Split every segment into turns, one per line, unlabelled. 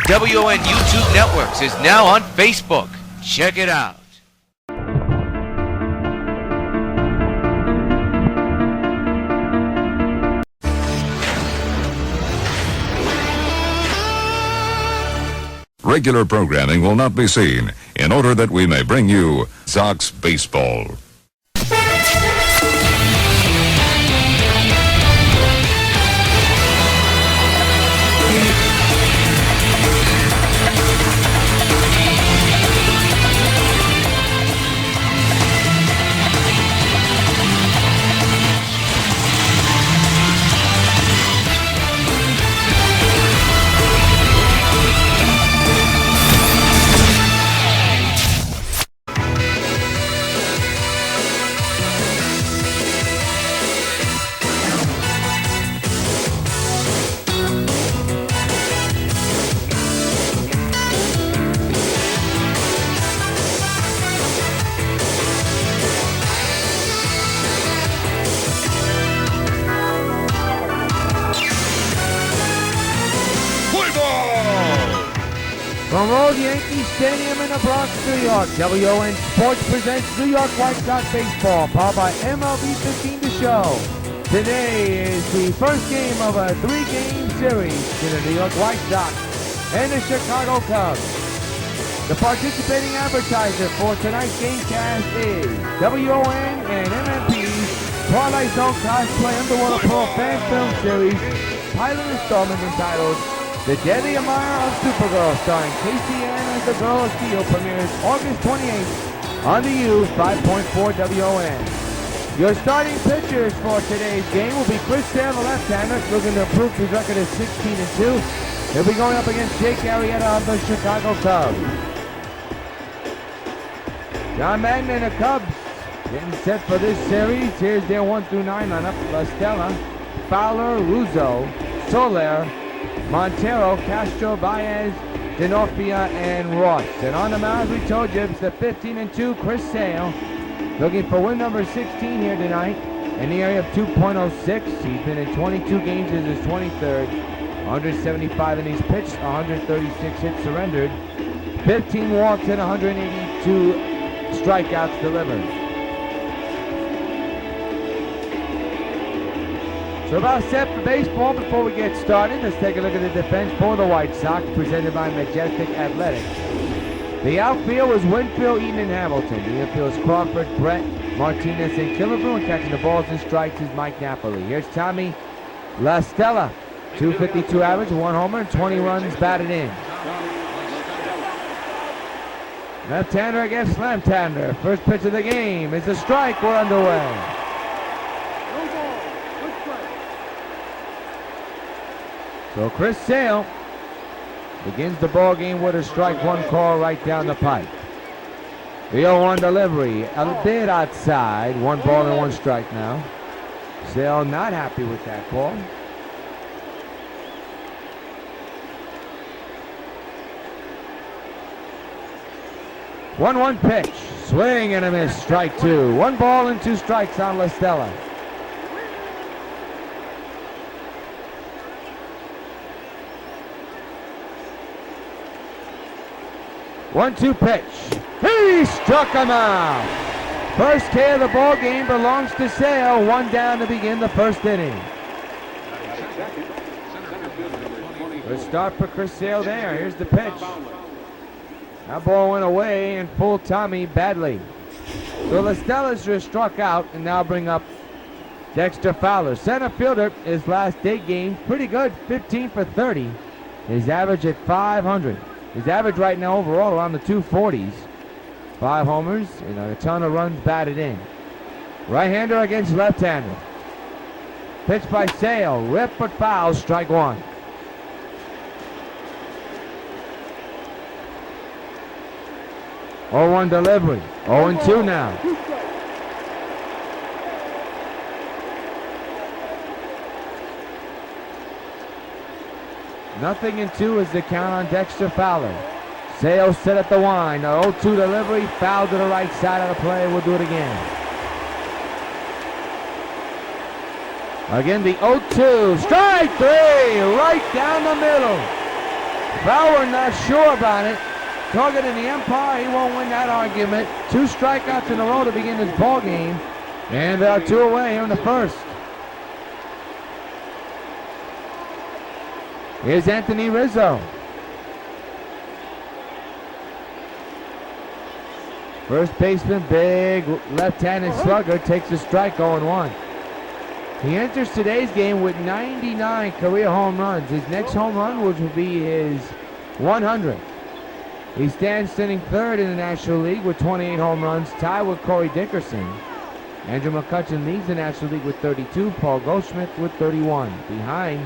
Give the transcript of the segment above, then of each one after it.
WON YouTube Networks is now on Facebook. Check it out.
Regular programming will not be seen in order that we may bring you Sox Baseball.
From Old Yankee Stadium in the Bronx, New York, WON Sports presents New York White Sox Baseball, powered by MLB 15 The Show. Today is the first game of a three-game series to the New York White Sox and the Chicago Cubs. The participating advertiser for tonight's Gamecast is WON and MLB's Twilight Zone Cosplay Underwater Pro Fan Film Series pilot installment entitled The Deadly Admirer of Supergirl, starring Casey Ann as the Girl of Steel, premieres August 28th on the U 5.4 WON. Your starting pitchers for today's game will be Chris Sale, the left-hander, looking to improve his record of 16-2. He'll be going up against Jake Arrieta of the Chicago Cubs. John Madden and the Cubs getting set for this series. Here's their 1 through 9 lineup: La Stella, Fowler, Rizzo, Soler, Montero, Castro, Baez, Denofia, and Ross. And on the mound, we told you, it's the 15-2 Chris Sale, looking for win number 16 here tonight, in the area of 2.06. He's been in 22 games as his 23rd, 175 innings pitched, 136 hits surrendered, 15 walks, and 182 strikeouts delivered. So about set for baseball. Before we get started, let's take a look at the defense for the White Sox, presented by Majestic Athletics. The outfield was Winfield, Eaton, and Hamilton. The infield is Crawford, Brett, Martinez, and Killebrew, and catching the balls and strikes is Mike Napoli. Here's Tommy La Stella, 252 average, 1 homer, and 20 runs batted in. Left-hander against left-hander. First pitch of the game is a strike. We're underway. So Chris Sale begins the ball game with a strike one call right down the pipe. The 0-1 delivery, a bit outside. 1 ball and 1 strike now. Sale not happy with that ball. One pitch, swing and a miss, strike 2. 1 ball and 2 strikes on La Stella. One-two pitch. He struck him out. First K of the ball game belongs to Sale. 1 down to begin the first inning. Good start for Chris Sale there. Here's the pitch. That ball went away and fooled Tommy badly. So La Stella's just struck out, and now bring up Dexter Fowler. Center fielder, his last 8 games, pretty good, 15 for 30. His average at 500. His average right now overall around the 240s. 5 homers and a ton of runs batted in. Right-hander against left-hander. Pitch by Sale, rip but foul, strike 1. Oh-1 delivery, 0-2 now. Nothing in 2 is the count on Dexter Fowler. Sale set at the line. The 0-2 delivery, foul to the right side of the play. We'll do it again. Again, the 0-2. Strike 3, right down the middle. Fowler not sure about it. Targeting the umpire, he won't win that argument. 2 strikeouts in a row to begin this ball game. And there are 2 away here in the first. Here's Anthony Rizzo. First baseman, big left-handed slugger, takes a strike, 0-1. He enters today's game with 99 career home runs. His next home run, which will be his 100th. He stands sitting third in the National League with 28 home runs, tied with Corey Dickerson. Andrew McCutchen leads the National League with 32, Paul Goldschmidt with 31. Behind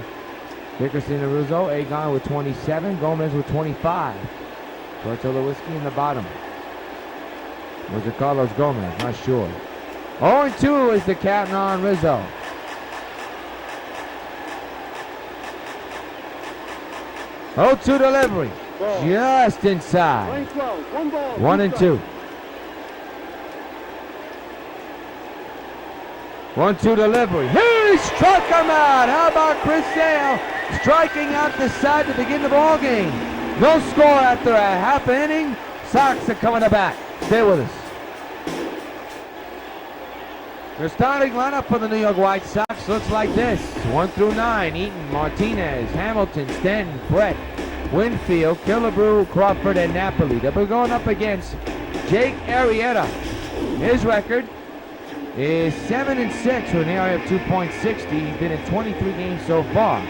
Dickerson and Rizzo, Agon with 27, Gomez with 25. Tortolowitzki in the bottom. Was it Carlos Gomez? Not sure. 0-2 is the count on Rizzo. Oh, 2 delivery. Just inside. 1-2. 1-2 delivery. He struck him out. How about Chris Sale striking out the side to begin the ball game? No score after a half inning. Sox are coming back. Stay with us. The starting lineup for the New York White Sox looks like this. 1 through 9. Eaton, Martinez, Hamilton, Stanton, Brett, Winfield, Killebrew, Crawford, and Napoli. They'll be going up against Jake Arrieta. His record is 7-6 with an ERA of 2.60. He's been in 23 games so far.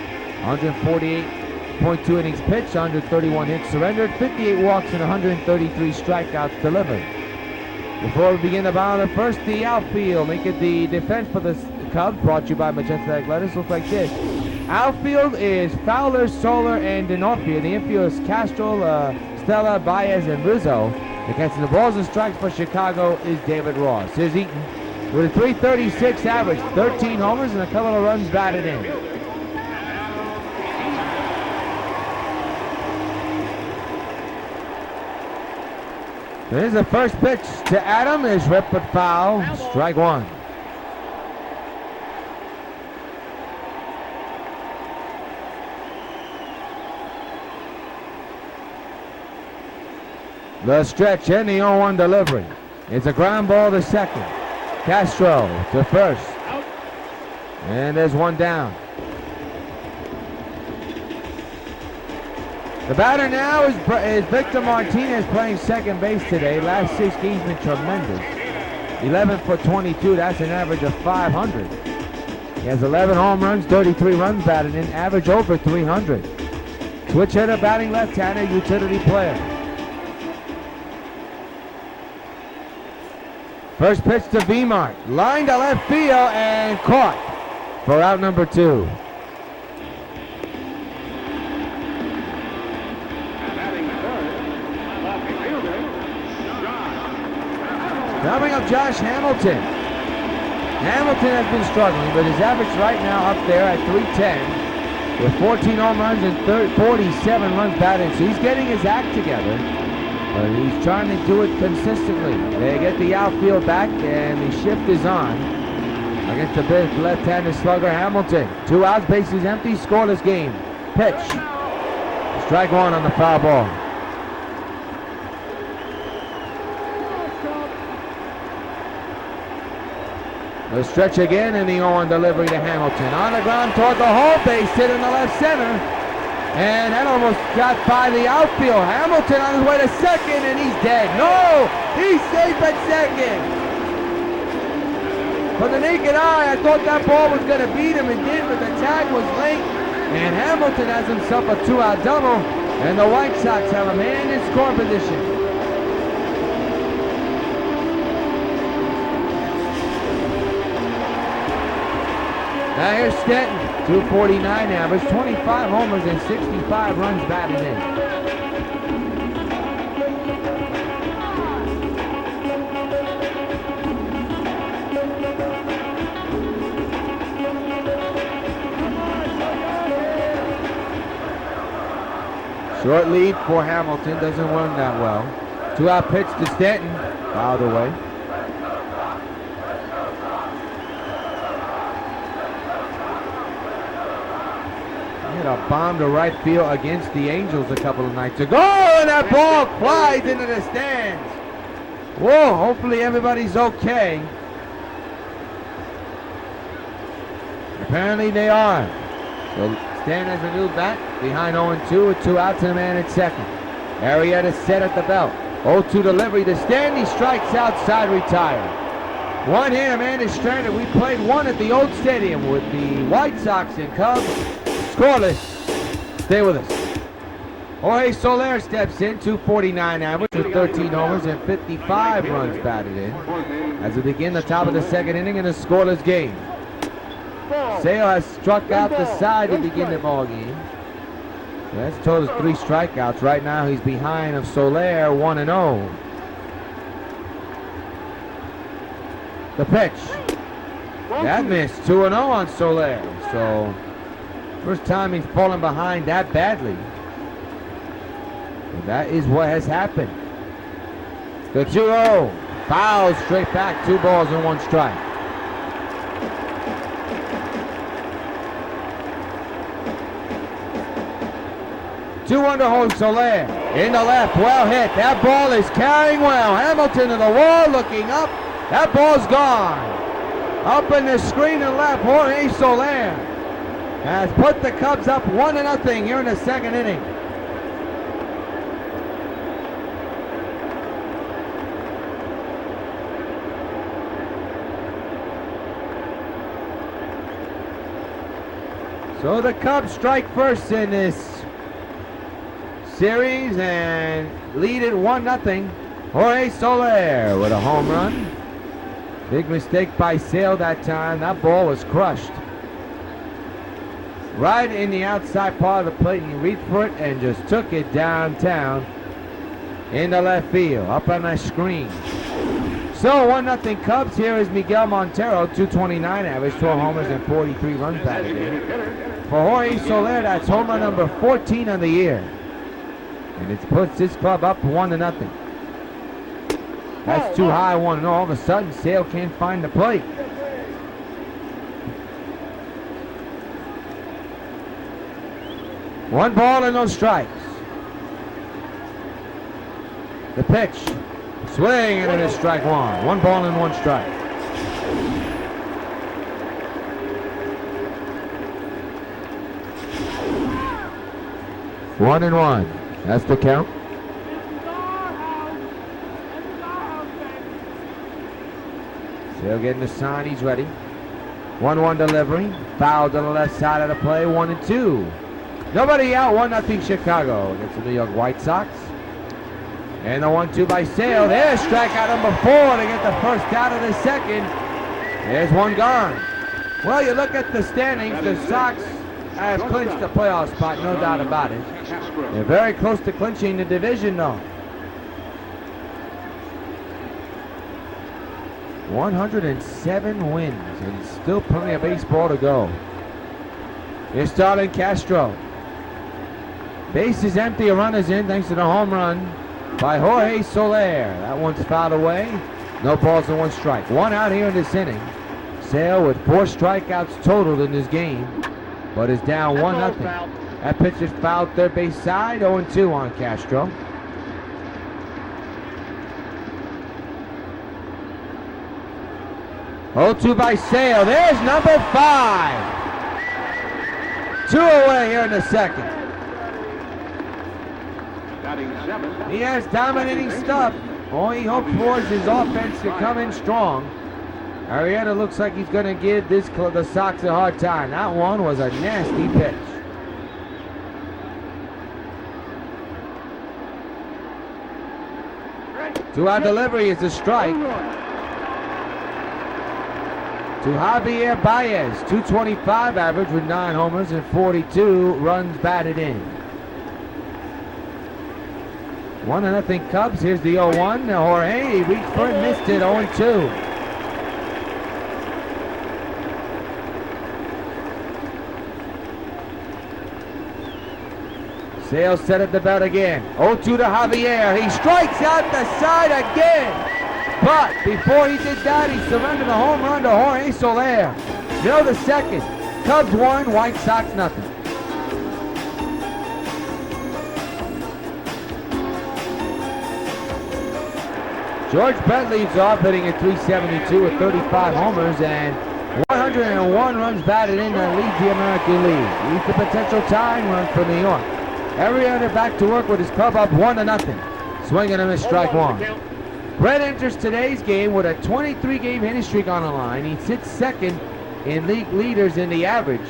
148.2 innings pitched, 131 hits surrendered, 58 walks, and 133 strikeouts delivered. Before we begin the bottom of the first, the outfield. Making the defense for the Cubs, brought to you by Magenta Athletics, looks like this. Outfield is Fowler, Soler, and D'Onofrio. The infield is Castro, Stella, Baez, and Rizzo. The catching the balls and strikes for Chicago is David Ross. Here's Eaton with a .336 average, 13 homers, and a couple of runs batted in. Here's the first pitch to Adam, is ripped but foul, strike 1. The stretch and the 0-1 delivery. It's a ground ball to second. Castro to first. And there's 1 down. The batter now is Victor Martinez, playing second base today. Last 6 games been tremendous. 11 for 22, that's an average of 500. He has 11 home runs, 33 runs batted in, average over 300. Switch hitter, batting left-hander, utility player. First pitch to Vmart, line to left field and caught for out number 2. Coming up, Josh Hamilton. Hamilton has been struggling, but his average right now up there at 310 with 14 home runs and 47 runs batted. So he's getting his act together, but he's trying to do it consistently. They get the outfield back, and the shift is on against the big left-handed slugger Hamilton. 2 outs, bases empty, scoreless game. Pitch. Strike 1 on the foul ball. The stretch again, and the 0-1 delivery to Hamilton. On the ground toward the home base, hit in the left center. And that almost got by the outfield. Hamilton on his way to second, and he's dead. No! He's safe at second. For the naked eye, I thought that ball was going to beat him. It did, but the tag was late. And Hamilton has himself a 2-out double. And the White Sox have a man in score position. Now here's Stanton, 249 average, 25 homers and 65 runs batted in. Short lead for Hamilton, doesn't run that well. 2-out pitch to Stanton, fouled away. Hit a bomb to right field against the Angels a couple of nights ago, and that ball flies into the stands. Whoa, hopefully everybody's okay. Apparently they are. So Stan has a new bat behind 0-2 with 2 outs and a man at second. Arrieta set at the belt. 0-2 delivery to Stan. He strikes outside, retired. One here, man is stranded. We played one at the Old Stadium with the White Sox and Cubs. Scoreless. Stay with us. Jorge Soler steps in, 249 average with 13 homers and 55 runs batted in as we begin the top of the second inning in a scoreless game. Sale has struck out the side to begin the ball game. So that's total 3 strikeouts. Right now he's behind of Soler, 1-0. The pitch. That missed, 2-0 on Soler. So first time he's fallen behind that badly. And that is what has happened. The 2-0. Foul straight back, 2 balls and 1 strike. Two-1 to Jorge Soler. In the left, well hit. That ball is carrying well. Hamilton to the wall, looking up. That ball's gone. Up in the screen to left, Jorge Soler has put the Cubs up 1-0 here in the second inning. So the Cubs strike first in this series and lead it 1-0. Jorge Soler with a home run. Big mistake by Sale that time. That ball was crushed. Right in the outside part of the plate. He reached for it and just took it downtown in the left field, up on that screen. So 1-0 Cubs. Here is Miguel Montero, 229 average, 12 homers and 43 runs batted in. For Jorge Soler, that's home run number 14 on the year. And it puts this club up 1-0. That's too high, 1-0. All of a sudden, Sale can't find the plate. One ball and no strikes. The pitch. Swing and it is strike 1. 1 ball and 1 strike. One and 1. That's the count. Sale getting the sign. He's ready. 1-1 delivery. Foul to the left side of the play. 1-2. Nobody out. 1-0 Chicago against the New York White Sox. And the 1-2 by Sale. There's strikeout number 4 to get the first out of the second. There's one gone. Well, you look at the standings. The Sox have clinched the playoff spot, no doubt about it. They're very close to clinching the division, though. 107 wins, and still plenty of baseball to go. Here's starting Castro. Base is empty, a runner's in thanks to the home run by Jorge Soler. That one's fouled away. No balls and 1 strike. 1 out here in this inning. Sale with 4 strikeouts totaled in this game, but is down 1-0. That pitch is fouled third base side. 0-2 on Castro. Oh, 2 by Sale. There's number 5. 2 away here in the second. He has dominating stuff. All he hopes for is his offense to come in strong. Arrieta looks like he's going to give the Sox a hard time. That one was a nasty pitch. Two-out delivery is a strike. To Javier Baez, 225 average with 9 homers and 42 runs batted in. 1-0 Cubs. Here's the 0-1. Jorge, he reached for it, missed it, 0-2. Sale set at the bat again. 0-2 to Javier. He strikes out the side again. But before he did that, he surrendered a home run to Jorge Soler. Middle of the second. Cubs 1, White Sox nothing. George Brett leads off, hitting at .372 with 35 homers and 101 runs batted in that leads the American League. Leads the potential tying run for New York. Arrieta back to work with his club up 1-0. Swing and a miss, strike one. Brett enters today's game with a 23-game hitting streak on the line. He sits second in league leaders in the average.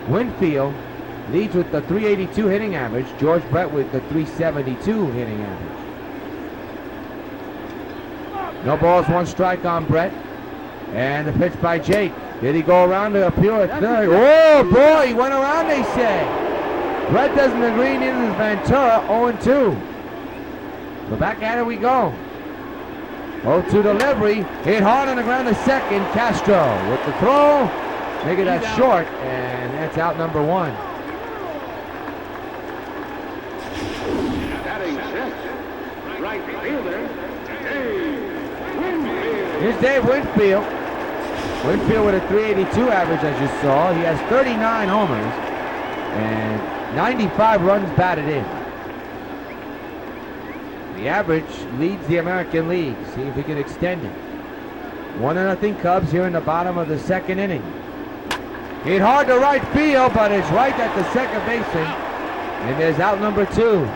Winfield leads with the .382 hitting average. George Brett with the .372 hitting average. No balls, one strike on Brett. And the pitch by Jake. Did he go around to appeal at third? Oh boy, he went around, they say. Brett doesn't agree, neither does Ventura. 0-2. So back at it we go. 0-2 delivery. Hit hard on the ground to second. Castro with the throw. Make it that short, and that's out number one.
Right fielder,
Here's Dave Winfield. Winfield with a .382 average, as you saw. He has 39 homers and 95 runs batted in. The average leads the American League. See if we can extend it. 1-0 Cubs here in the bottom of the second inning. Hit hard to right field, but it's right at the second baseman. And there's out number two.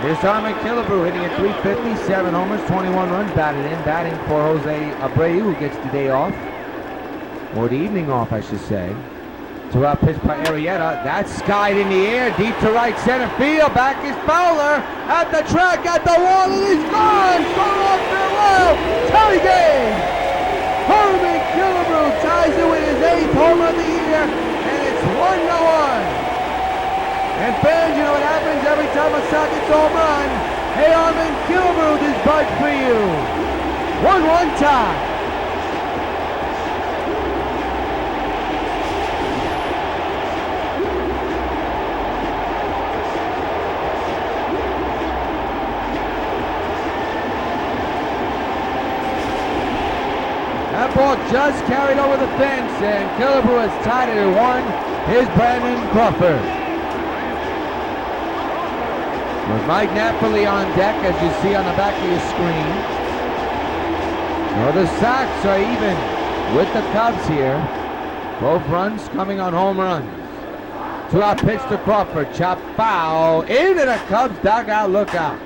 Here's Harmon Killebrew hitting at .350, 7 homers, 21 runs batted in. Batting for Jose Abreu, who gets the day off. Or the evening off, I should say. Two-out pitch by Arrieta. That's skied in the air, deep to right center field. Back is Fowler at the track, at the wall, and he's gone! Gone off farewell! Tie game! Harmon Killebrew ties it with his 8th home of the year, and it's 1-1. And fans, you know what happens every time a Sox gets home run. Hey, Harmon Killebrew, this bud for you. 1-1 tie. That ball just carried over the fence, and Killebrew has tied it at 1. Here's Brandon Crawford. With Mike Napoli on deck, as you see on the back of your screen. Well, the Sox are even with the Cubs here. Both runs coming on home runs. Two-out pitch to Crawford. Chop foul into the Cubs dugout. Look out.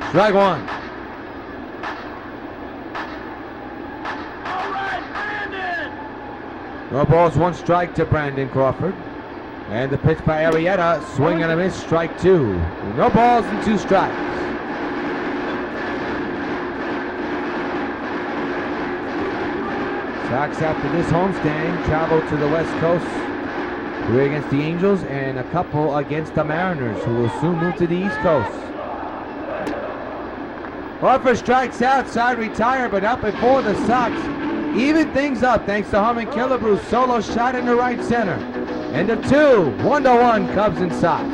Strike one. No balls, one strike to Brandon Crawford. And the pitch by Arrieta, swing and a miss, strike two. No balls and 2 strikes. Sox after this homestand travel to the West Coast. 3 against the Angels and a couple against the Mariners, who will soon move to the East Coast. Crawford strikes out, side retire, but up before the Sox even things up thanks to Harmon Killebrew's solo shot into right center. End of 2, 1-1 Cubs and Sox.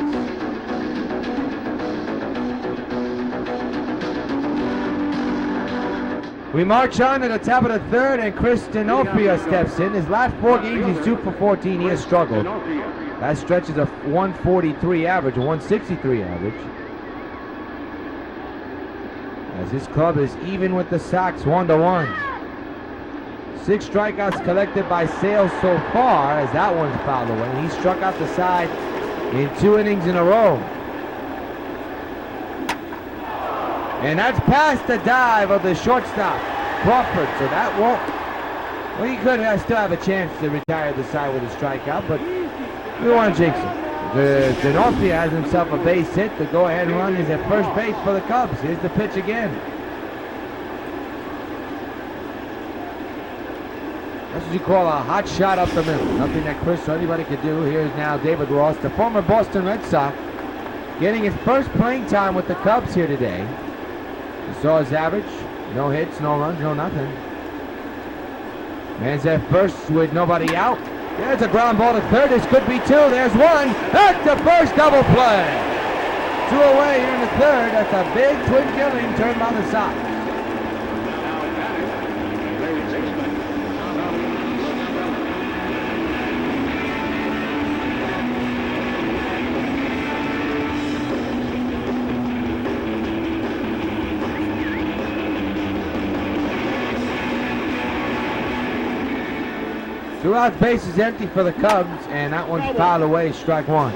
We march on to the top of the third, and Chris Denofrio steps in. His last 4 games, he's 2 for 14. He has struggled. That stretch is a 143 average, a 163 average. As his club is even with the Sox, 1-1. 6 strikeouts collected by Sales so far, as that one's fouled away. He struck out the side in 2 innings in a row. And that's past the dive of the shortstop, Crawford. So that won't... Well, he could still have a chance to retire the side with a strikeout, but we want to jinx it. D'Onofrio has himself a base hit. The go-ahead run is at first base for the Cubs. Here's the pitch again. That's what you call a hot shot up the middle. Nothing that Chris or anybody could do. Here's now David Ross, the former Boston Red Sox, getting his first playing time with the Cubs here today. You saw his average. No hits, no runs, no nothing. Man's at first with nobody out. There's a ground ball to third. This could be 2. There's 1. That's the first double play. 2 away here in the third. That's a big twin killing turned by the Sox. Two outs, bases empty for the Cubs, and that one's fouled away, strike one.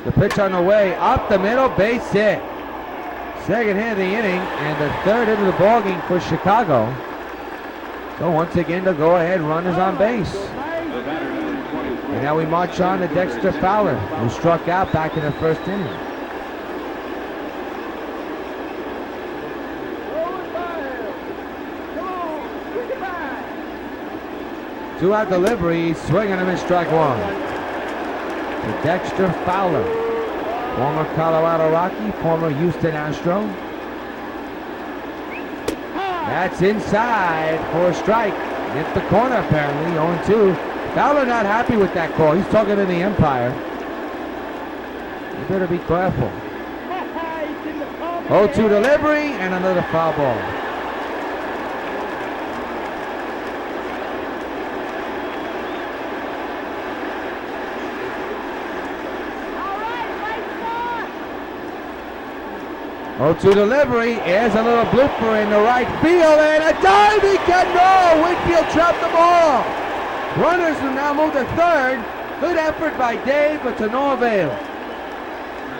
The pitch on the way, up the middle, base hit. Second hit of the inning, and the third hit of the ballgame for Chicago. So once again, the go-ahead run is on base. And now we march on to Dexter Fowler, who struck out back in the first inning. Two-out delivery, swinging him in strike one. To Dexter Fowler, former Colorado Rocky, former Houston Astro. That's inside for a strike. Hit the corner apparently, 0-2. Fowler not happy with that call. He's talking to the umpire. You better be careful. 0-2 delivery and another foul ball. All right, 0-2 delivery. Here's a little blooper in the right field and a diving can no. Whitfield trapped the ball. Runners will now move to third. Good effort by Dave, but to no avail.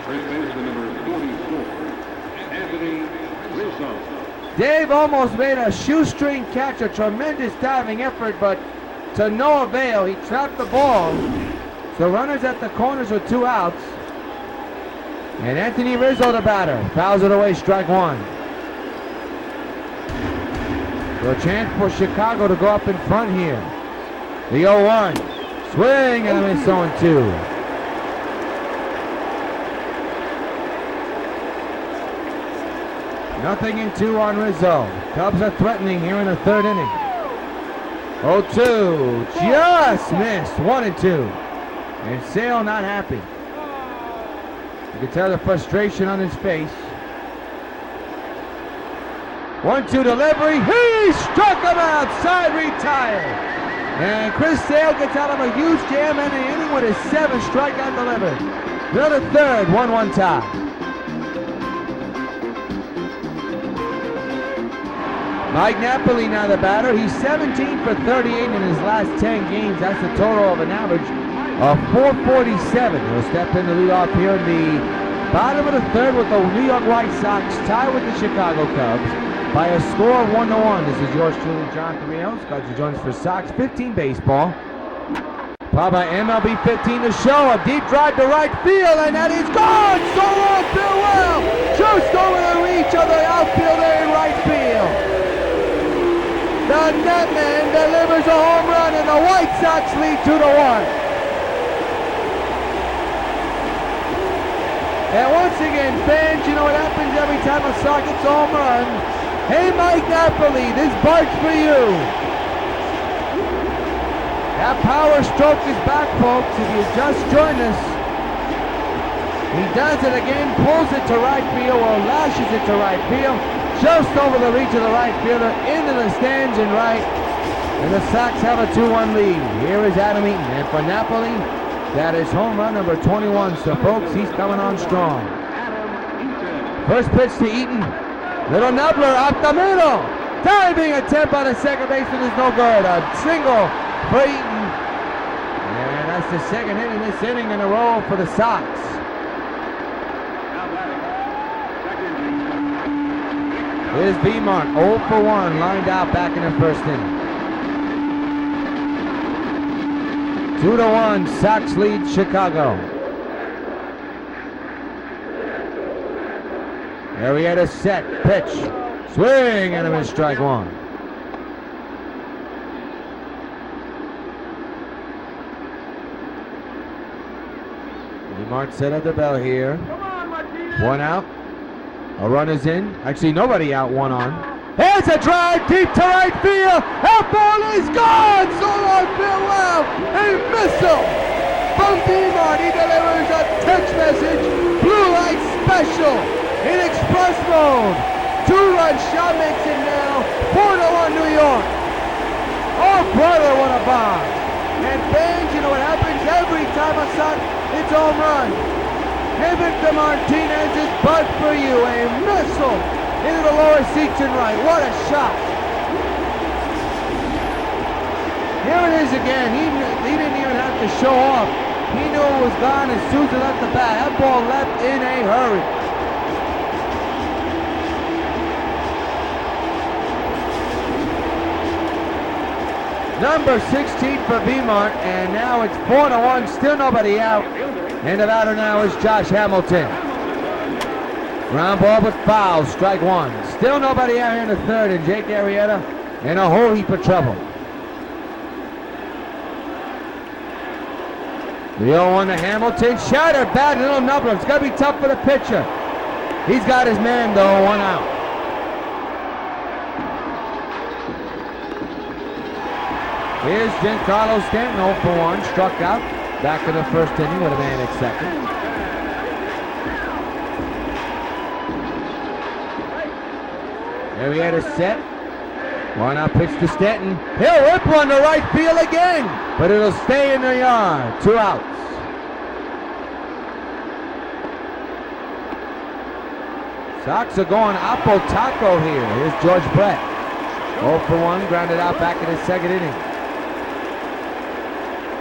First baseman number 44, Anthony Rios.
Dave almost made a shoestring catch, a tremendous diving effort, but to no avail. He trapped the ball. So runners at the corners with two outs. And Anthony Rizzo, the batter, fouls it away, strike one. So a chance for Chicago to go up in front here. The 0-1. Swing and a miss, 0-2. Nothing in two on Rizzo. Cubs are threatening here in the third inning. 0-2. Just missed. 1-2. And Sale not happy. You can tell the frustration on his face. 1-2 delivery. He struck him out. Side retired. And Chris Sale gets out of a huge jam in the inning with his 7th strikeout delivered. Another third, 1-1 tie. Mike Napoli now the batter. He's 17 for 38 in his last 10 games. That's the total of an average of 447. He'll step in the leadoff here in the bottom of the third with the New York White Sox tied with the Chicago Cubs by a score of 1-1. This is yours truly, Jonathan Rios. Glad you joined us for Sox 15 baseball. Followed by MLB 15 to show. A deep drive to right field, and that is gone. So long, Bill Well. Just over the reach of the outfielder in right field. The netman delivers a home run, and the White Sox lead 2-1. And once again, fans, you know what happens every time a Sox gets a home run. Hey, Mike Napoli, this bark's for you. That power stroke is back, folks. If you just joined us, he does it again, pulls it to right field, or lashes it to right field, just over the reach of the right fielder, into the stands and right. And the Sox have a 2-1 lead. Here is Adam Eaton, and for Napoli, that is home run number 21. So, folks, he's coming on strong. First pitch to Eaton. Little nubbler up the middle. Diving attempt by the second baseman is no good. A single for Eaton. And that's the second hit in this inning in a row for the Sox. Here's Beamart, 0 for 1, lined out back in the first inning. 2-1, Sox lead Chicago. There we had a set pitch. Swing and a miss, strike one. Beamart set at the bell here. One out. A run is in. Actually, nobody out, one on. Here's a drive deep to right field. That ball is gone. So long, Bill Well. A missile from Beamart. He delivers a text message. Blue light special in express mode. 2-run shot makes it now. 4-1 New York. Oh, brother, what a bomb. And fans, you know what happens every time a Sox hits a home run. And Victor Martinez is but for you. A missile into the lower seats and right. What a shot. Here it is again. He didn't even have to show off. He knew it was gone as soon as he left the bat. That ball left in a hurry. Number 16 for Beaumont, and now it's 4-1, still nobody out. And the batter now is Josh Hamilton. Ground ball but foul, strike one. Still nobody out here in the third, and Jake Arrieta in a whole heap of trouble. The 0-1 to Hamilton, shattered bad little number. It's got to be tough for the pitcher. He's got his man though, one out. Here's Giancarlo Stanton, 0 for 1, struck out. Back in the first inning with a man at second. Arrieta set. 1-out pitch to Stanton. He'll rip one to right field again, but it'll stay in the yard. 2 outs. Sox are going Oppo Taco here. Here's George Brett. 0 for 1, grounded out back in the second inning.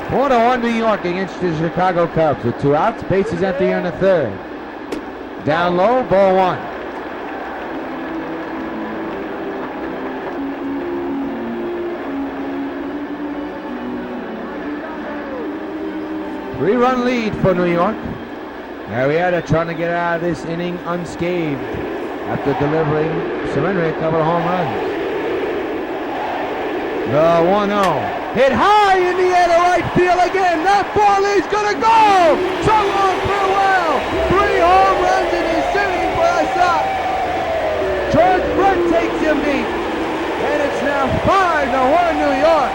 4-1 New York against the Chicago Cubs with 2 outs. Bases empty in the third. Down low, ball 1. Three-run lead for New York. Arrieta trying to get out of this inning unscathed after surrendering a couple of home runs. The 1-0. Hit high in the air to right field again. That ball is going to go. So long, farewell. 3 home runs in this inning for the Sox. George Brett takes him deep. And it's now 5-1 New York.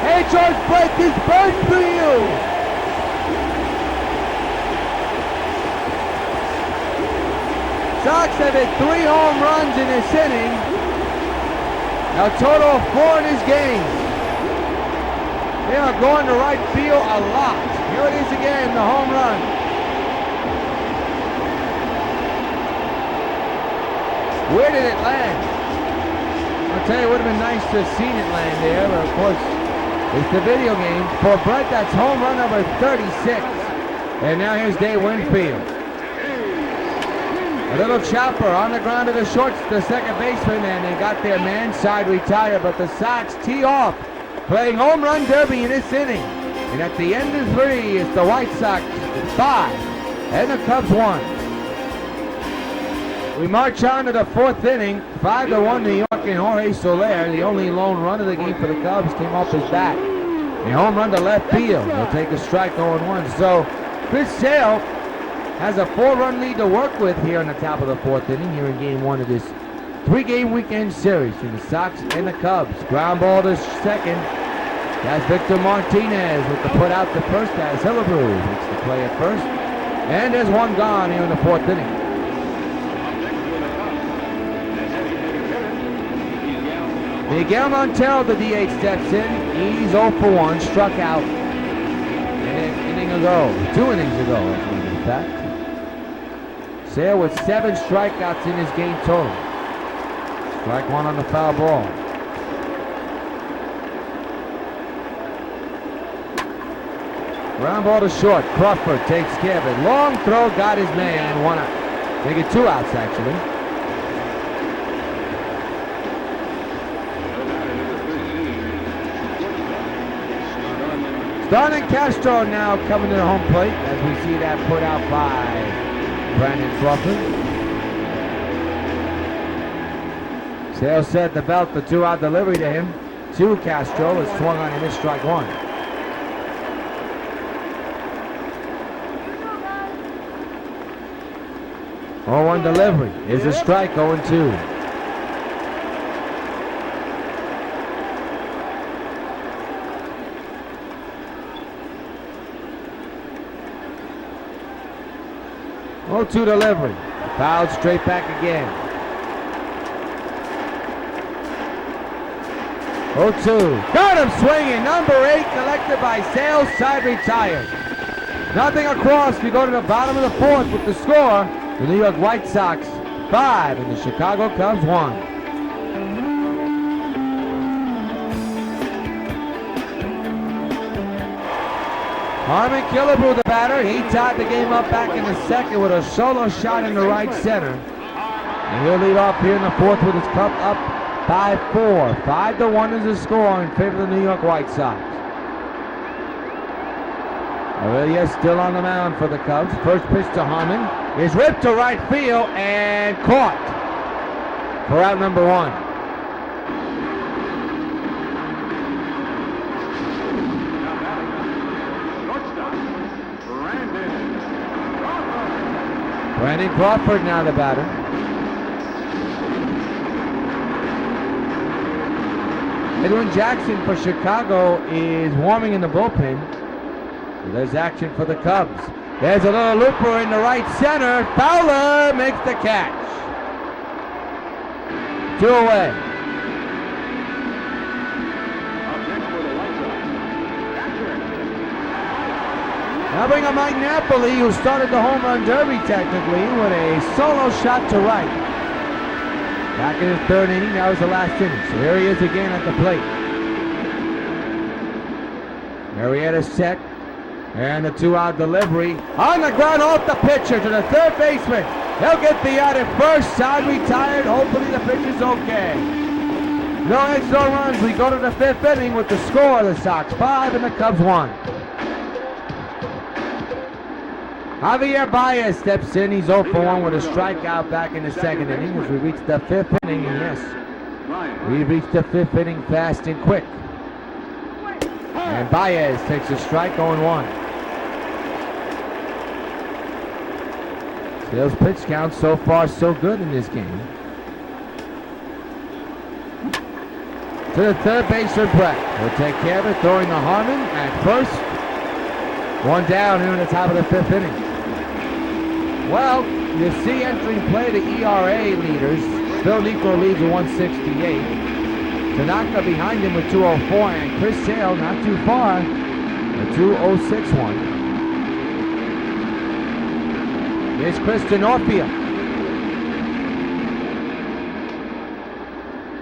Hey, George Brett, this bird's for you. Sox have hit 3 home runs in this inning. A total of 4 in this game. They are going to right field a lot. Here it is again, the home run. Where did it land? I'll tell you, it would have been nice to have seen it land there, but of course, it's the video game. For Brett, that's home run number 36. And now here's Dave Winfield. A little chopper on the ground to the second baseman, and they got their man side retired, but the Sox tee off, playing home run derby in this inning. And at the end of 3, it's the White Sox 5, and the Cubs 1. We march on to the 4th inning, 5-1 New York, and Jorge Soler, the only lone run of the game for the Cubs, came off his bat. A home run to left field. He'll take a strike 0-1. So Chris Sale has a 4-run lead to work with here in the top of the 4th inning here in game 1 of this 3-game weekend series between the Sox and the Cubs. Ground ball to second. That's Victor Martinez with the put out to first as Hillebrew makes the play at first. And there's one gone here in the 4th inning. Miguel Montero, the DH, steps in. He's 0 for 1, struck out an inning ago, 2 innings ago, as a matter of fact. Sale with 7 strikeouts in his game total. Strike 1 on the foul ball. Ground ball to short. Crawford takes care of it. Long throw, got his man. 1 out. Make it 2 outs, actually. Starling Castro now coming to the home plate as we see that put out by Brandon Crawford. Sale set the belt, the 2-out delivery to him. To Castro is swung on and missed strike 1. Oh, 1 delivery is a strike, 0-2. Oh, 2 delivery. Fouled straight back again. 0-2. Got him swinging. Number 8 collected by Sale. Side retired. Nothing across. We go to the bottom of the fourth with the score. The New York White Sox 5 and the Chicago Cubs 1. Harmon Killebrew, the batter. He tied the game up back in the second with a solo shot in the right center. And he'll lead off here in the fourth with his Cub up by 4. 5-1 is the score in favor of the New York White Sox. Rios still on the mound for the Cubs. First pitch to Harmon is ripped to right field and caught for out number 1. Brandon Crawford now the batter. Edwin Jackson for Chicago is warming in the bullpen. There's action for the Cubs. There's a little looper in the right center. Fowler makes the catch. 2 away. Now bring up Mike Napoli, who started the home run derby technically with a solo shot to right. Back in his third inning, that was the last inning. So here he is again at the plate. Marietta set. And the 2-out delivery on the ground off the pitcher to the third baseman. He'll get the out at first. Side retired. Hopefully the pitcher's okay. No hits, no runs. We go to the 5th inning with the score. The Sox 5 and the Cubs 1. Javier Baez steps in. He's 0 for 1 with a strikeout back in the second inning as we reach the 5th inning. And yes, we reach the 5th inning fast and quick. And Baez takes a strike, 0-1. Sales pitch count so far so good in this game. To the third baseman, Brett. He'll take care of it, throwing to Harmon at first. 1 down here in the top of the 5th inning. Well, you see entering play the ERA leaders. Phil Niekro leads with 168. Tanaka behind him with 204, and Chris Sale not too far, a 206-1. Here's Chris to Northfield.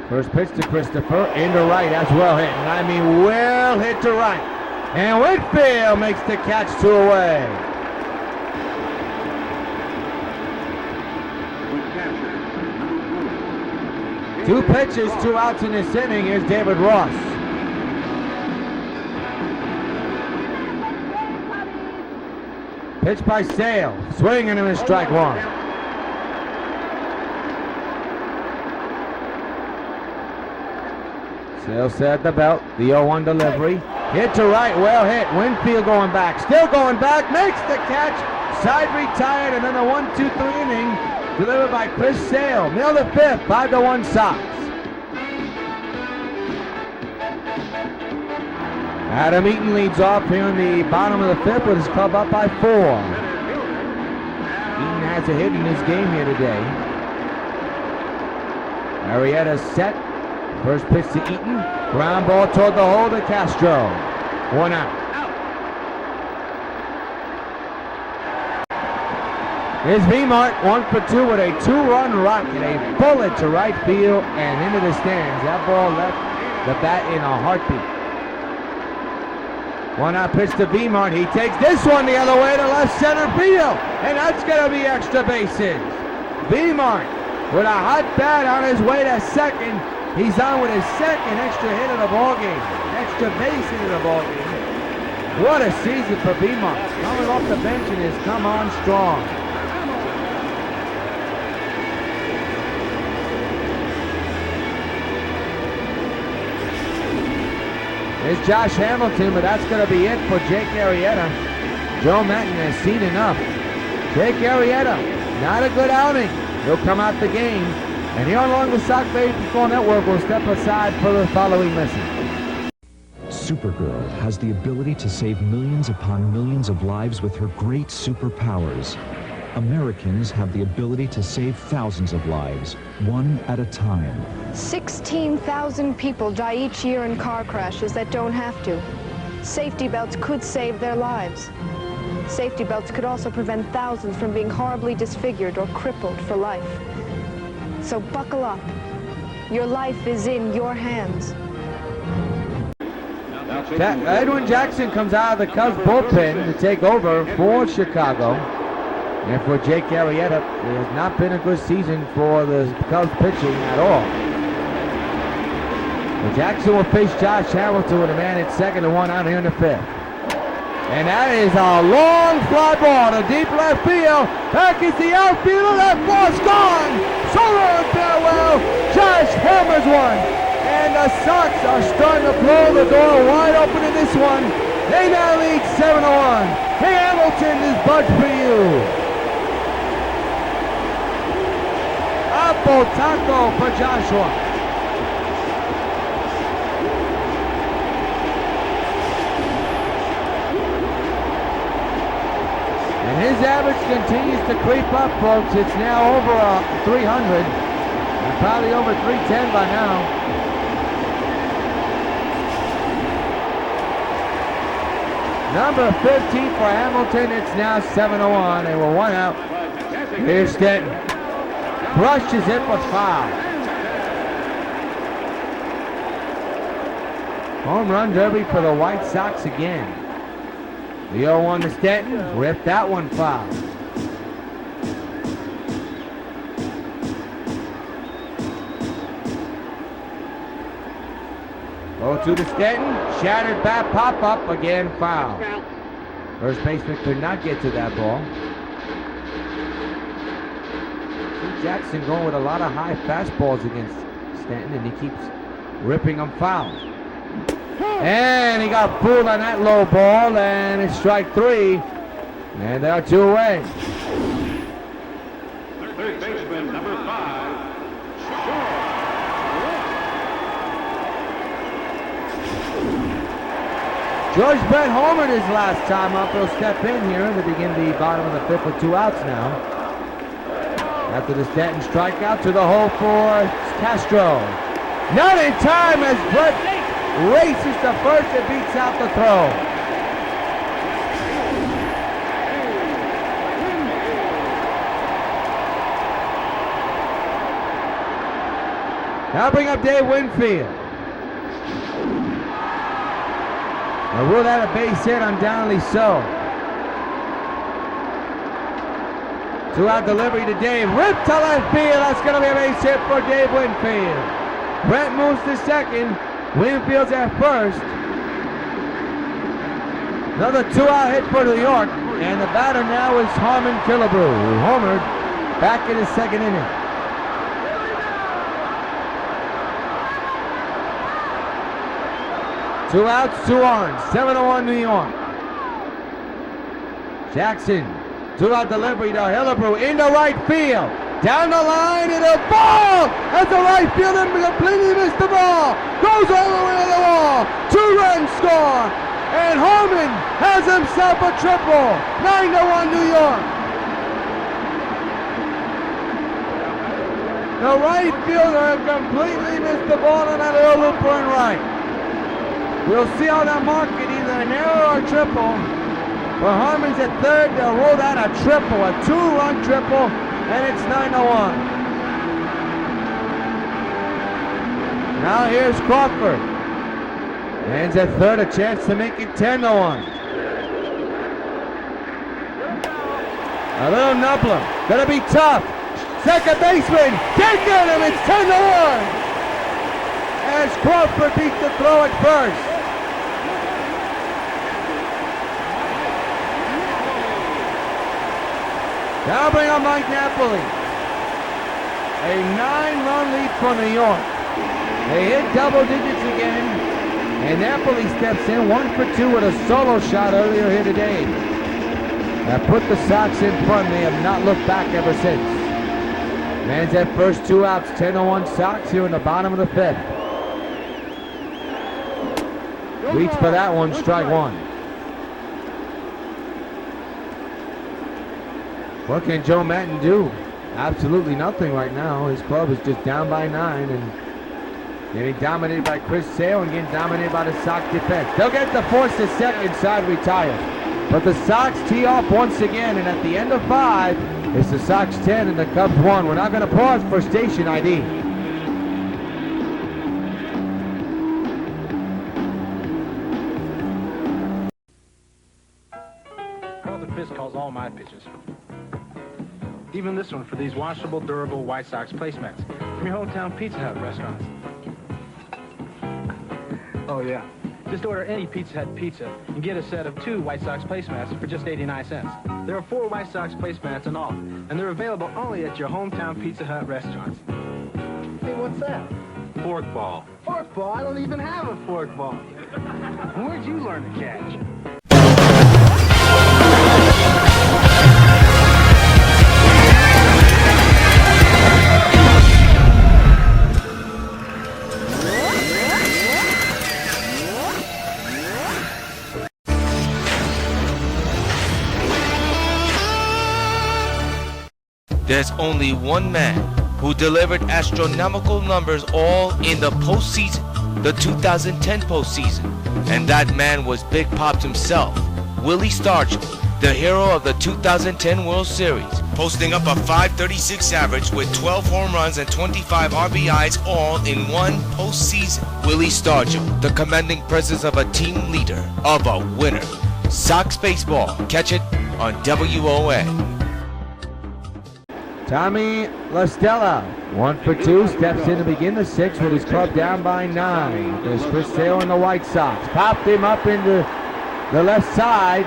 First pitch to Christopher, into right, that's well hit, and I mean well hit to right. And Whitfield makes the catch, 2 away. Two pitches, 2 outs in this inning. Here's David Ross. Pitch by Sale. Swinging and a strike 1. Sale set at the belt. The 0-1 delivery. Hit to right, well hit. Winfield going back. Still going back. Makes the catch. Side retired, and then a 1-2-3 inning. Delivered by Chris Sale. Nailed the 5th, 5-1 Sox. Adam Eaton leads off here in the bottom of the 5th with his Club up by 4. Eaton has a hit in his game here today. Marietta set. First pitch to Eaton. Ground ball toward the hole to Castro. 1 out. Here's Vmart, 1 for 2 with a 2-run rocket, a bullet to right field and into the stands. That ball left the bat in a heartbeat. 1-out pitch to Vmart. He takes this one the other way to left center field, and that's going to be extra bases. Vmart with a hot bat on his way to second. He's on with his second extra hit of the ballgame, extra base hit of the ballgame. What a season for Vmart. Coming off the bench and has come on strong. There's Josh Hamilton, but that's going to be it for Jake Arrieta. Joe Maton has seen enough. Jake Arrieta, not a good outing. He'll come out the game. And here along the Sox Baseball Network will step aside for the following message.
Supergirl has the ability to save millions upon millions of lives with her great superpowers. Americans have the ability to save thousands of lives, one at a time.
16,000 people die each year in car crashes that don't have to. Safety belts could save their lives. Safety belts could also prevent thousands from being horribly disfigured or crippled for life. So buckle up. Your life is in your hands.
Edwin Jackson comes out of the Cubs bullpen to take over for Chicago. And for Jake Arrieta, it has not been a good season for the Cubs pitching at all. Well, Jackson will face Josh Hamilton with a man at second and one out here in the fifth. And that is a long fly ball to deep left field. Back is the outfielder. That ball's gone. Solo and farewell. Josh hammers one. And the Sox are starting to blow the door wide open in this one. They now lead 7-1. Hey Hamilton, this bud's for you. Apple taco for Joshua. And his average continues to creep up, folks. It's now over 300. And probably over 310 by now. Number 15 for Hamilton. It's now 7-1. They were one out. Here's Stanton. Brushes it for foul. Home run derby for the White Sox again. The 0-1 to Stanton, ripped that one foul. Oh, 2 to Stanton, shattered bat pop-up, again foul. First baseman could not get to that ball. See Jackson going with a lot of high fastballs against Stanton, and he keeps ripping them foul. And he got fooled on that low ball, and it's strike 3. And they're 2 away.
Third baseman, number 5,
George Brett homered his last time up. He'll step in here to begin the bottom of the fifth with 2 outs now. After the Stanton strikeout to the hole for Castro. Not in time as Brett races to first and beats out the throw. Now bring up Dave Winfield. And ruled out a base hit, undoubtedly so. 2-out delivery to Dave. Ripped to left field. That's going to be a base hit for Dave Winfield. Brett moves to second. Winfield's at first. Another 2-out hit for New York. And the batter now is Harmon Killebrew, who homered back in his second inning. Two outs, 2 on. 7-1 New York. Jackson, 2-out delivery to Killebrew into right field. Down the line and a ball! As the right fielder completely missed the ball. Goes all the way to the wall. 2-run score. And Harmon has himself a triple. 9-1 New York. The right fielder completely missed the ball on that little looper in right. We'll see how that mark it, either an error or triple. For Harmon's at third, they'll roll out a triple, a 2-run triple. And it's 9-1. Now here's Crawford. Man's at third, a chance to make it 10-1. A little nubbler, gonna be tough. Second baseman, can't get him, it's 10-1. As Crawford beats the throw at first. Now bring on Mike Napoli. A 9-run lead for New York. They hit double digits again. And Napoli steps in 1 for 2 with a solo shot earlier here today. That put the Sox in front. They have not looked back ever since. Man's at first, 2 outs, 10-1 Sox here in the bottom of the fifth. Reach for that one, strike 1. What can Joe Maton do? Absolutely nothing right now. His club is just down by 9 and getting dominated by Chris Sale and getting dominated by the Sox defense. They'll get the force to second side retired. But the Sox tee off once again, and at the end of 5, it's the Sox 10 and the Cubs 1. We're not going to pause for station ID.
Carlton Fisk calls all my pitches. Even this one for these washable, durable White Sox placemats from your hometown Pizza Hut restaurants. Oh, yeah. Just order any Pizza Hut pizza and get a set of 2 White Sox placemats for just 89 cents. There are 4 White Sox placemats in all, and they're available only at your hometown Pizza Hut restaurants. Hey, what's that? Fork ball. Fork ball? I don't even have a fork ball. Where'd you learn to catch?
There's only one man who delivered astronomical numbers all in the postseason, the 2010 postseason. And that man was Big Pops himself, Willie Stargell, the hero of the 2010 World Series, posting up a .536 average with 12 home runs and 25 RBIs all in one postseason. Willie Stargell, the commanding presence of a team leader, of a winner. Sox baseball. Catch it on WON.
Tommy LaStella, 1 for 2, steps in to begin the 6th with his club down by 9. There's Chris Sale and the White Sox. Popped him up into the left side.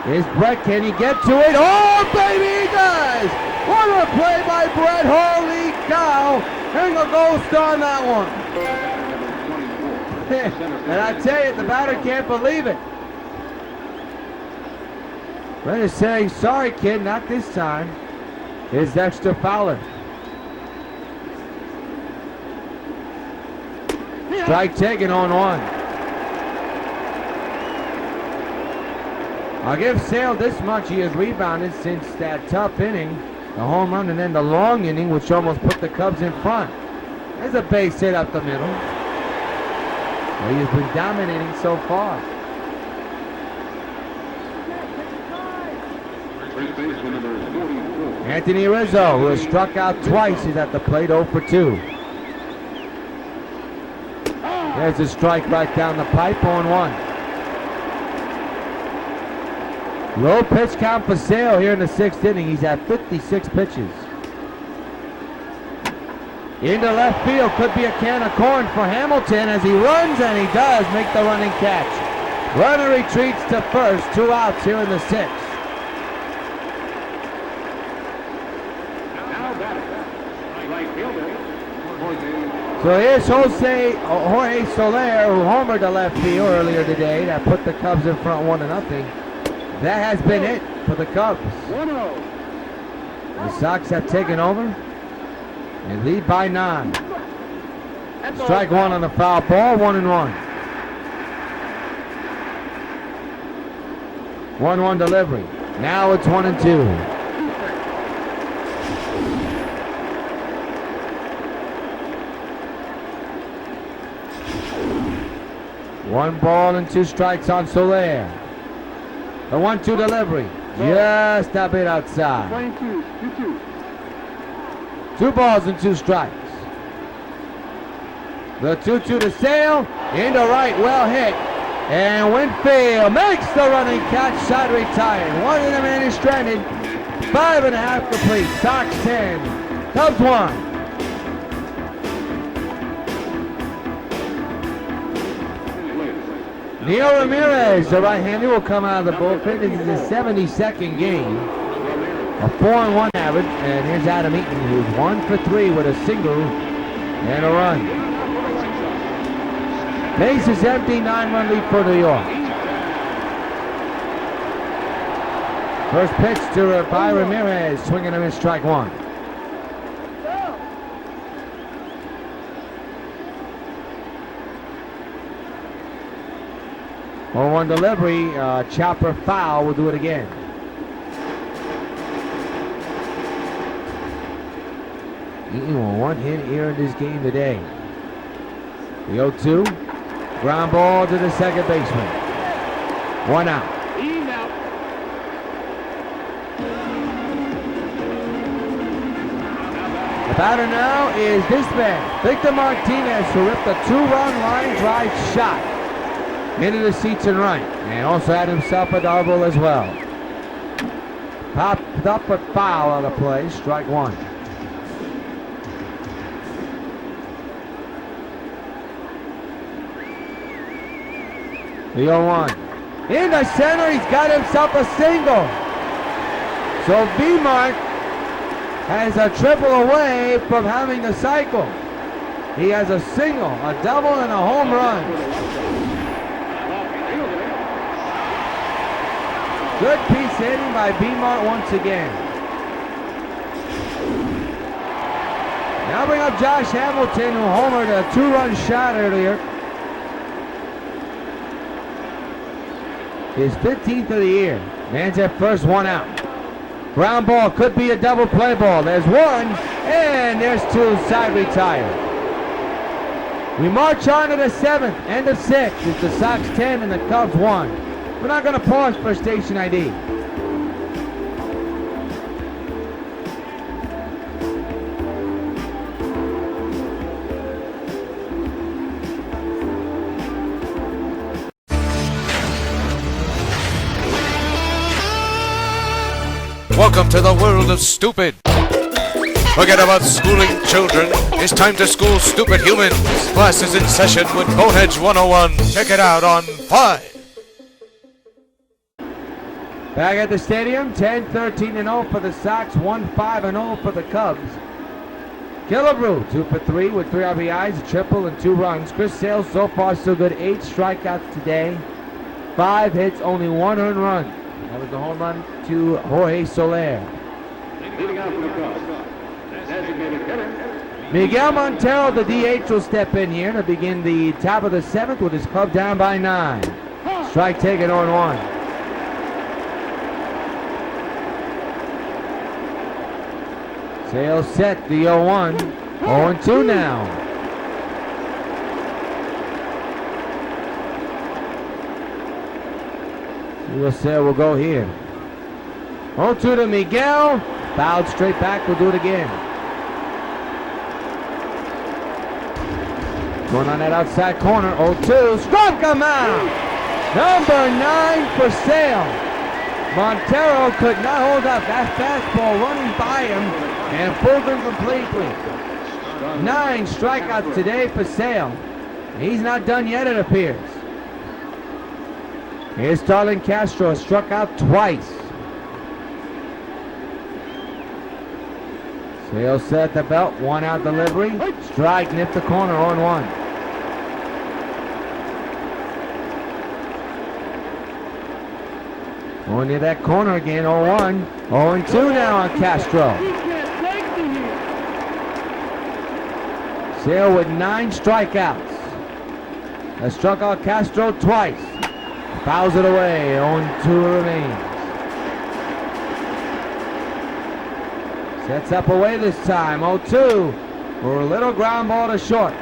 Is Brett, can he get to it? Oh, baby, he does! What a play by Brett, holy cow! Hang a ghost on that one. And I tell you, the batter can't believe it. Brett is saying, sorry kid, not this time. Here's Dexter Fowler. Strike taken on 1. I'll give Sale this much. He has rebounded since that tough inning, the home run, and then the long inning, which almost put the Cubs in front. There's a base hit up the middle. Well, he has been dominating so far.
First baseman number 44.
Anthony Rizzo, who has struck out twice, is at the plate 0 for 2. There's a strike right down the pipe, 0-1. Low pitch count for Sale here in the 6th inning. He's at 56 pitches. Into left field, could be a can of corn for Hamilton as he runs, and he does make the running catch. Runner retreats to first, 2 outs here in the 6th. So here's Jorge Soler, who homered to left field earlier today. That put the Cubs in front 1-0. That has been it for the Cubs. The Sox have taken over and lead by 9. Strike 1 on the foul ball, 1-1. 1-1 delivery. Now it's 1-2. One ball and 2 strikes on Soler. The 1-2 delivery, just a bit outside. 2 balls and 2 strikes. The 2-2 to Sale, into right, well hit. And Winfield makes the running catch, side retired. 1 in the man is stranded, 5.5 complete. Sox 10, Cubs 1. Neil Ramirez, the right-hander, will come out of the bullpen. This is his 72nd game. A 4-1 average. And here's Adam Eaton, who's 1 for 3 with a single and a run. Base is empty, 9-run lead for New York. First pitch to by Ramirez, swinging and miss, strike 1. 0-1 delivery, chopper foul, we'll do it again. Eaton with 1 hit here in this game today. The 0-2, ground ball to the second baseman. 1 out. The batter now is this man, Victor Martinez, who ripped a 2-run line drive shot into the seats and right, and also had himself a double as well. Popped up but foul on the play, strike one. The 0-1. In the center, he's got himself a single. So B-Mark has a triple away from having the cycle. He has a single, a double, and a home run. Good piece hitting by B-Mark once again. Now bring up Josh Hamilton, who homered a 2-run shot earlier. His 15th of the year. Man's at first, one out. Ground ball, could be a double play ball. There's one, and there's two. Side retired. We march on to the 7th, end of 6. It's the Sox 10 and the Cubs 1. We're not going to pause for station ID.
Welcome to the world of stupid. Forget about schooling children. It's time to school stupid humans. Class is in session with Boneheads 101. Check it out on 5.
Back at the stadium, 10-13-0 for the Sox, 1-5-0 for the Cubs. Killebrew, 2 for 3 with 3 RBIs, a triple, and 2 runs. Chris Sale, so far so good, 8 strikeouts today, 5 hits, only 1 earned run. That was the home run to Jorge Soler.
Leading out for the Cubs, designated hitter,
Miguel Montero, the DH, will step in here to begin the top of the 7th with his club down by 9. Strike taken on 1. Sale set, the 0-1. 0-2 now. Sale will go here. 0-2 to Miguel. Fouled straight back, we'll do it again. Going on that outside corner, 0-2. Struck him out! Number 9 for Sale. Montero could not hold up that fastball running by him and fooled him completely. 9 strikeouts today for Sale. He's not done yet, it appears. Here's Starlin Castro, struck out twice. Sale set the belt, 1 out delivery. Strike, nipped the corner, 0-1. Going near that corner again, 0-1. 0-2 now on Castro. Sale with 9 strikeouts. Has struck out Castro twice. Fouls it away, 0-2 remains. Sets up away this time, 0-2. For a little ground ball to short.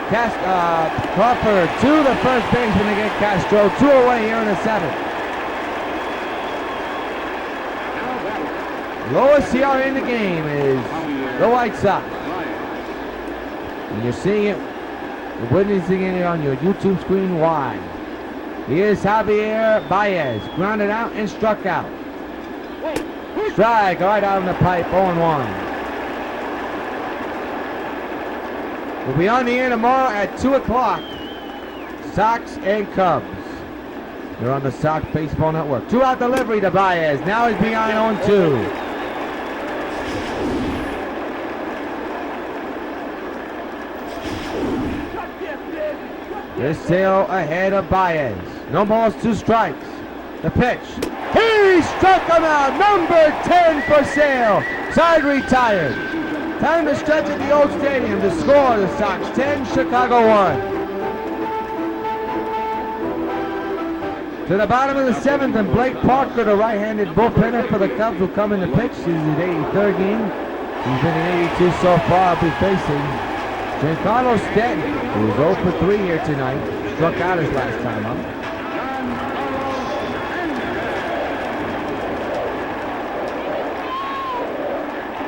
Crawford to the first baseman to get Castro. 2 away here in the 7th. Lowest CR in the game is the White Sox. And you're seeing it, you're witnessing it on your YouTube screen. Why? Here's Javier Baez, grounded out and struck out. Strike right out in the pipe, 0-1. We'll be on the air tomorrow at 2 o'clock. Sox and Cubs. They're on the Sox Baseball Network. 2 out delivery to Baez. Now he's behind 0-2. This Sale ahead of Baez. No balls, 2 strikes. The pitch. He struck him out. Number 10 for Sale. Side retired. Time to stretch at the Old Stadium to score the Sox 10, Chicago 1. To the bottom of the 7th, and Blake Parker, the right-handed bullpenner for the Cubs, will come in the pitch. This is his 83rd game. He's been in 82 so far. I'll be facing Giancarlo Stanton, who was 0 for 3 here tonight. Struck out his last time up.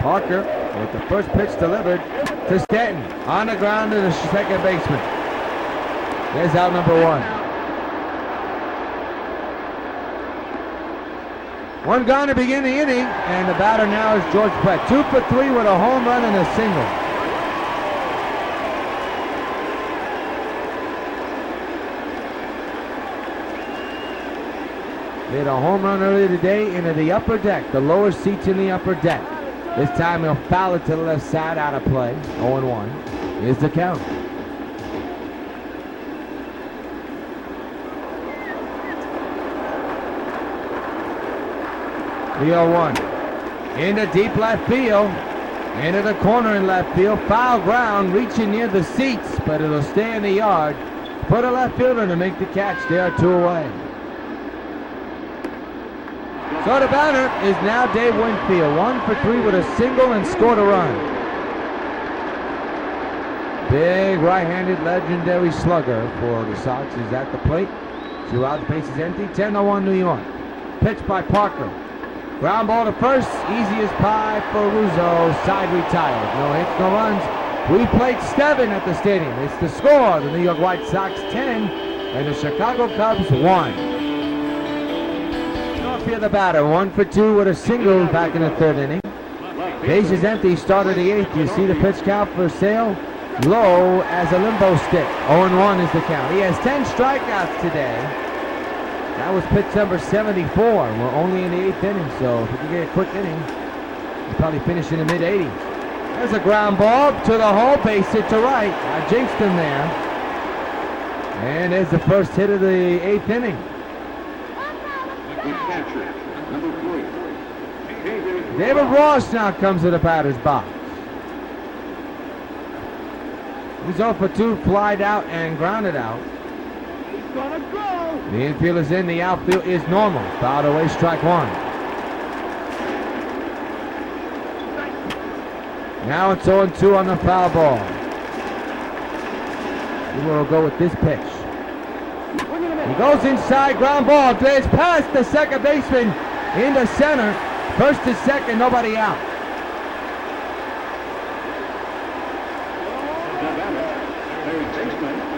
Parker With the first pitch delivered to Stanton. On the ground to the second baseman. There's out number one. One gone to begin the inning, and the batter now is George Brett. 2 for 3 with a home run and a single. He had a home run earlier today into the upper deck, the lower seats in the upper deck. This time he'll foul it to the left side, out of play. 0-1 is the count. The 0-1 into deep left field, into the corner in left field, foul ground, reaching near the seats, but it'll stay in the yard. Put a left fielder to make the catch. They are 2 away. So the batter is now Dave Winfield. 1 for 3 with a single and scored a run. Big right-handed legendary slugger for the Sox is at the plate. 2 outs, bases empty. 10-1 New York. Pitch by Parker. Ground ball to first. Easy as pie for Rizzo. Side retired. No hits, no runs. We played 7 at the stadium. It's the score. The New York White Sox 10 and the Chicago Cubs 1. Here the batter, 1 for 2 with a single back in the 3rd inning. Bases empty, start of the 8th. You see the pitch count for Sale, low as a limbo stick. 0-1 is the count. He has 10 strikeouts today. That was pitch number 74. We're only in the 8th inning, so if we can get a quick inning, we'll probably finish in the mid-80s. There's a ground ball to the hole, base hit to right. I jinxed him there. And there's the first hit of the 8th inning. David Ross now comes to the batter's box. He's 0 for 2, flied out and grounded out. He's gonna go. The infield is in, the outfield is normal. Fouled away, strike 1. Now it's 0-2 on the foul ball. We will go with this pitch. He goes inside, ground ball, it's past the second baseman into center. First to second, nobody out.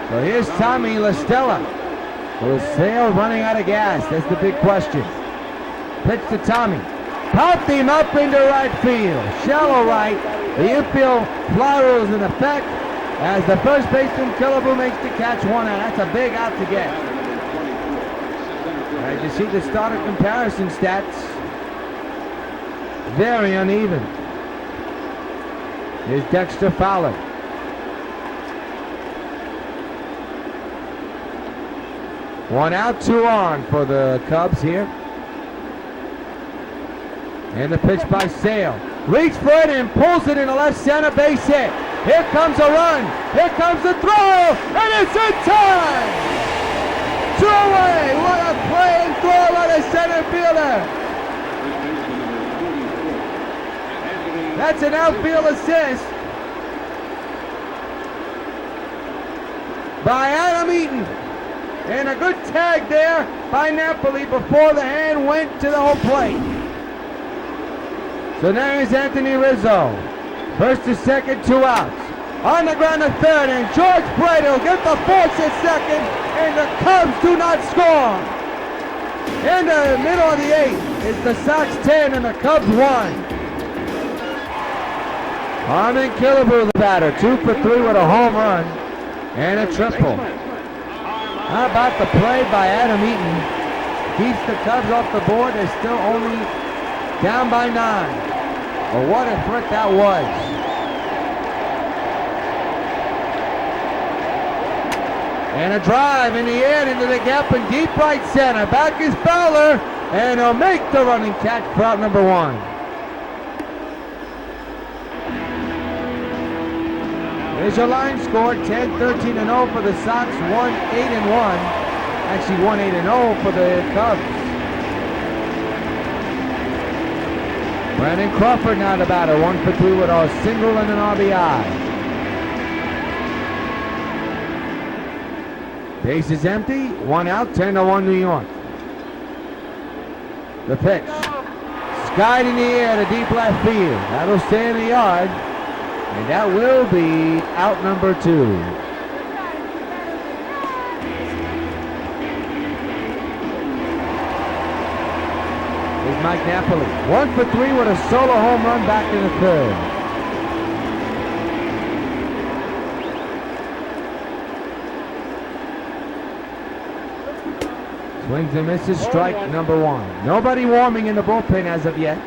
So here's Tommy LaStella. Was Sale running out of gas? That's the big question. Pitch to Tommy. Popped him up into right field. Shallow right. The infield fly rule is in effect as the first baseman Killebrew makes the catch 1 out. That's a big out to get. As you see the starter comparison stats, very uneven. Here's Dexter Fowler. One out, 2 on for the Cubs here. And the pitch by Sale. Reaches for it and pulls it in the left center, base hit. Here comes a run. Here comes the throw. And it's in time. 2 away. What a play and throw by the center fielder. That's an outfield assist by Adam Eaton. And a good tag there by Napoli before the hand went to the home plate. So now here's Anthony Rizzo. First to second, 2 outs. On the ground to third, and George Brett will get the force at second, and the Cubs do not score. In the middle of the 8th, it's the Sox 10 and the Cubs 1. Harmon Killebrew, the batter, 2 for 3 with a home run and a triple. How about the play by Adam Eaton? Keeps the Cubs off the board. They're still only down by 9. Well, what a threat that was. And a drive in the air into the gap in deep right center. Back is Fowler, and he'll make the running catch for out number 1. Here's your line score, 10-13-0 for the Sox, 1-8-1. Actually 1-8-0 for the Cubs. Brandon Crawford now the batter, 1 for 3 with a single and an RBI. Base is empty, 1 out, 10-1 New York. The pitch. skied in the air to deep left field. That'll stay in the yard. And that will be out number 2. Here's Mike Napoli. 1 for 3 with a solo home run back in the third. Swings and misses, strike number 1. Nobody warming in the bullpen as of yet.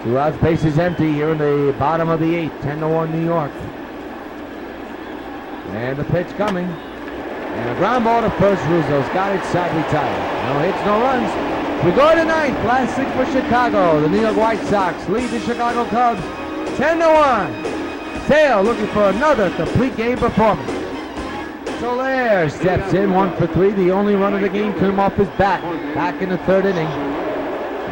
Two outs, bases empty here in the bottom of the 8th. 10-1 New York. And the pitch coming. And a ground ball to first. Rios got it, side retired. No hits, no runs. We go to 9th. Last 6 for Chicago. The New York White Sox lead the Chicago Cubs 10-1. Sale looking for another complete game performance. Soler steps in, 1 for 3. The only run of the game came off his bat. Back in the 3rd inning.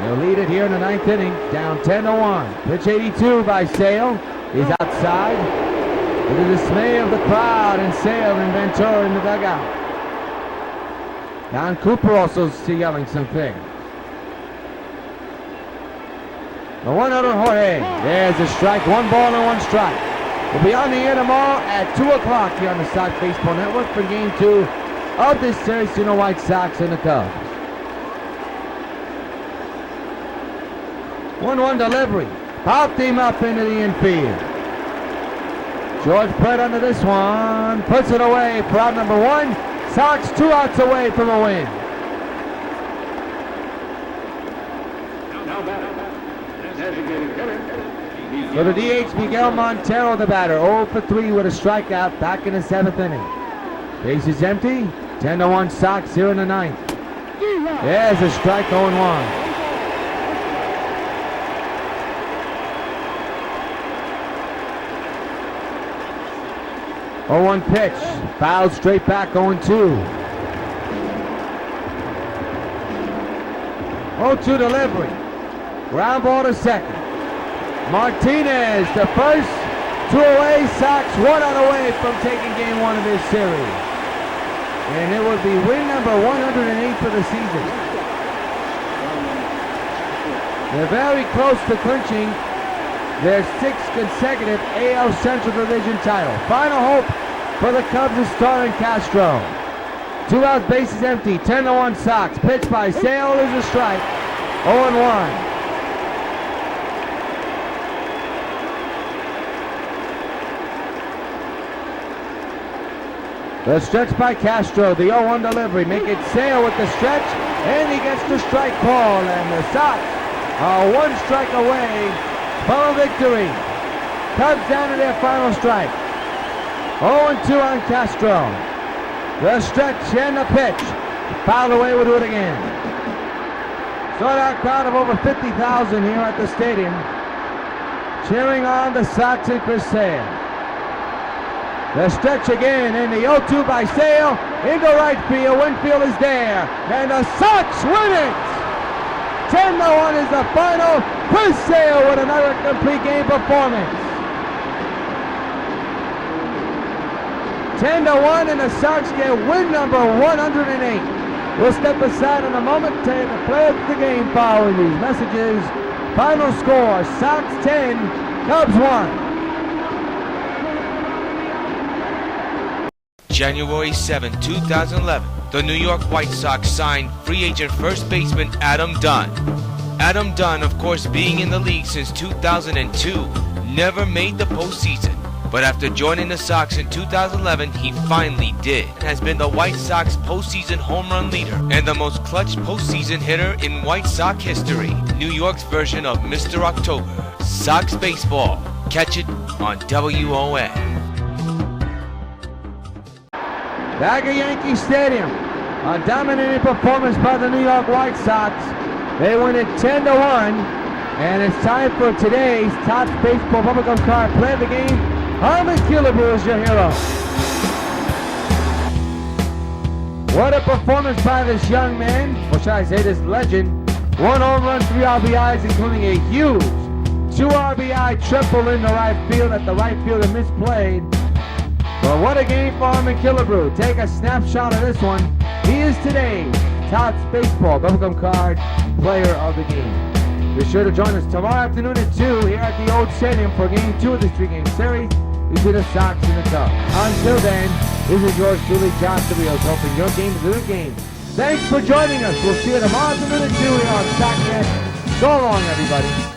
They'll lead it here in the 9th inning. Down 10-1. Pitch 82 by Sale. He's outside. To the dismay of the crowd and Sale and Ventura in the dugout. Don Cooper also yelling some things. The 1-0 Jorge. There's a strike. 1 ball and 1 strike. We'll be on the air tomorrow at 2 o'clock here on the Sox Baseball Network for Game 2 of this series between the White Sox and the Cubs. 1-1 delivery. Popped him up into the infield. George Brett under this one. Puts it away for out number 1. Sox 2 outs away from a win. For the DH, Miguel Montero, the batter, 0 for 3 with a strikeout back in the 7th inning. Base is empty. 10-1 Sox here in the 9th. There's a strike, 0-1. 0-1 pitch, fouled straight back, 0-2. 0-2 delivery, ground ball to second. Martinez to first, 2 away, Sox 1 out away from taking game 1 of this series. And it would be win number 108 for the season. They're very close to clinching their 6th consecutive AL Central Division title. Final hope for the Cubs is Starlin Castro. 2 outs, bases empty, 10-1 Sox. Pitch by Sale is a strike, 0-1. The stretch by Castro, the 0-1 delivery. Make it Sale with the stretch, and he gets the strike call, and the Sox are 1 strike away from a victory. Cubs down to their final strike. 0-2 on Castro. The stretch and the pitch. Fouled away, we'll do it again. Sold out crowd of over 50,000 here at the stadium, cheering on the Sox and Chris Sale. The stretch again, and the 0-2 by Sale into right field. Winfield is there, and the Sox win it! 10-1 is the final. Chris Sale with another complete game performance. 10-1, and the Sox get win number 108. We'll step aside in a moment to take the play of the game following these messages. Final score, Sox 10, Cubs 1.
January 7, 2011, the New York White Sox signed free agent first baseman Adam Dunn. Adam Dunn, of course, being in the league since 2002, never made the postseason. But after joining the Sox in 2011, he finally did. Has been the White Sox postseason home run leader and the most clutch postseason hitter in White Sox history. New York's version of Mr. October. Sox baseball. Catch it on WON.
Back at Yankee Stadium, a dominating performance by the New York White Sox. They win it 10-1, and it's time for today's Top Baseball Bubblegum Card play of the game. Harmon Killebrew is your hero. What a performance by this young man, or should I say this legend. 1 home run, 3 RBIs, including a huge 2 RBI triple in the right field at the right fielder misplayed. But what a game for him in Killebrew. Take a snapshot of this one. He is today's Tots Baseball Bubblegum Card Player of the Game. Be sure to join us tomorrow afternoon at 2 here at the Old Stadium for Game 2 of this 3-game series between the Sox and the Cubs. Until then, this is yours truly, Josh Rios, hoping your game is a good game. Thanks for joining us. We'll see you tomorrow afternoon at 2 here on Sox Gamecast. So long, everybody.